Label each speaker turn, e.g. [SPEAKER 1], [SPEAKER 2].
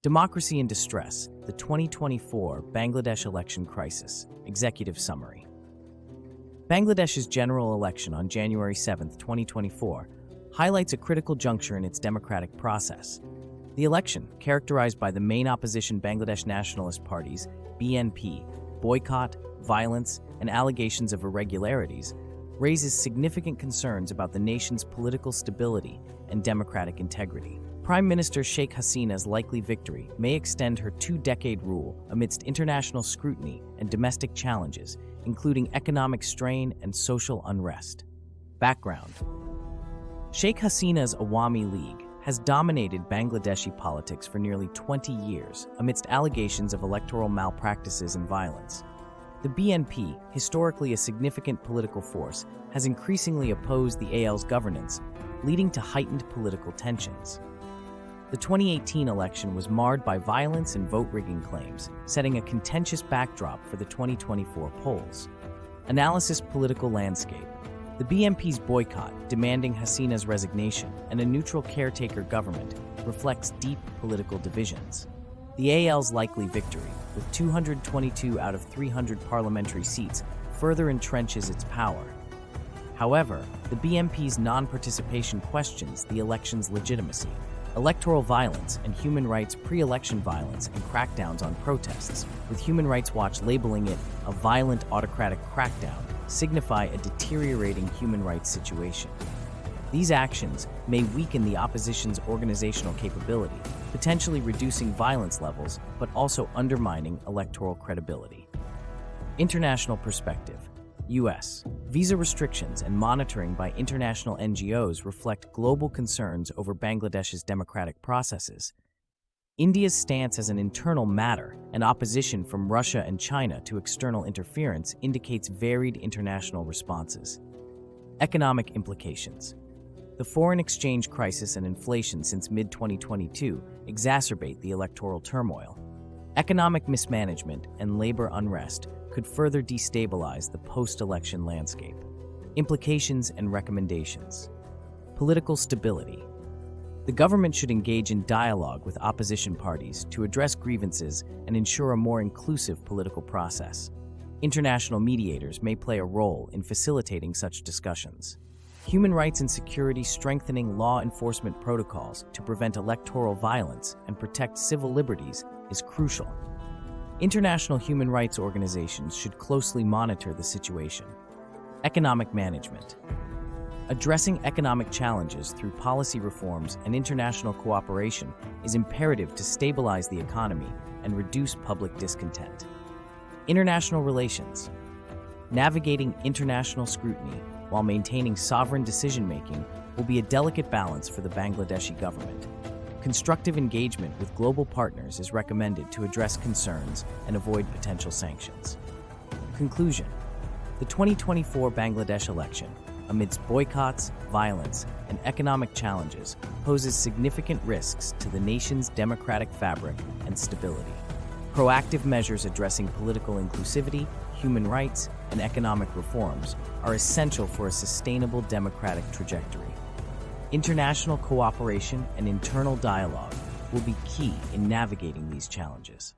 [SPEAKER 1] Democracy in Distress, the 2024 Bangladesh Election Crisis. Executive Summary. Bangladesh's general election on January 7, 2024, highlights a critical juncture in its democratic process. The election, characterized by the main opposition Bangladesh Nationalist Party's BNP, boycott, violence, and allegations of irregularities, raises significant concerns about the nation's political stability and democratic integrity. Prime Minister Sheikh Hasina's likely victory may extend her two-decade rule amidst international scrutiny and domestic challenges, including economic strain and social unrest. Background: Sheikh Hasina's Awami League has dominated Bangladeshi politics for nearly 20 years amidst allegations of electoral malpractices and violence. The BNP, historically a significant political force, has increasingly opposed the AL's governance, leading to heightened political tensions. The 2018 election was marred by violence and vote-rigging claims, setting a contentious backdrop for the 2024 polls. Analysis: political landscape. The BNP's boycott, demanding Hasina's resignation and a neutral caretaker government, reflects deep political divisions. The AL's likely victory, with 222 out of 300 parliamentary seats, further entrenches its power. However, the BNP's non-participation questions the election's legitimacy. Electoral violence and human rights pre-election violence and crackdowns on protests, with Human Rights Watch labeling it a violent autocratic crackdown, signify a deteriorating human rights situation. These actions may weaken the opposition's organizational capability, potentially reducing violence levels, but also undermining electoral credibility. International perspective. U.S. Visa restrictions and monitoring by international NGOs reflect global concerns over Bangladesh's democratic processes. India's stance as an internal matter and opposition from Russia and China to external interference indicates varied international responses. Economic implications. The foreign exchange crisis and inflation since mid-2022 exacerbate the electoral turmoil. Economic mismanagement and labor unrest could further destabilize the post-election landscape. Implications and recommendations. Political stability. The government should engage in dialogue with opposition parties to address grievances and ensure a more inclusive political process. International mediators may play a role in facilitating such discussions. Human rights and security, strengthening law enforcement protocols to prevent electoral violence and protect civil liberties is crucial. International human rights organizations should closely monitor the situation. Economic management. Addressing economic challenges through policy reforms and international cooperation is imperative to stabilize the economy and reduce public discontent. International relations. Navigating international scrutiny while maintaining sovereign decision-making will be a delicate balance for the Bangladeshi government. Constructive engagement with global partners is recommended to address concerns and avoid potential sanctions. Conclusion: the 2024 Bangladesh election, amidst boycotts, violence, and economic challenges, poses significant risks to the nation's democratic fabric and stability. Proactive measures addressing political inclusivity, human rights, and economic reforms are essential for a sustainable democratic trajectory. International cooperation and internal dialogue will be key in navigating these challenges.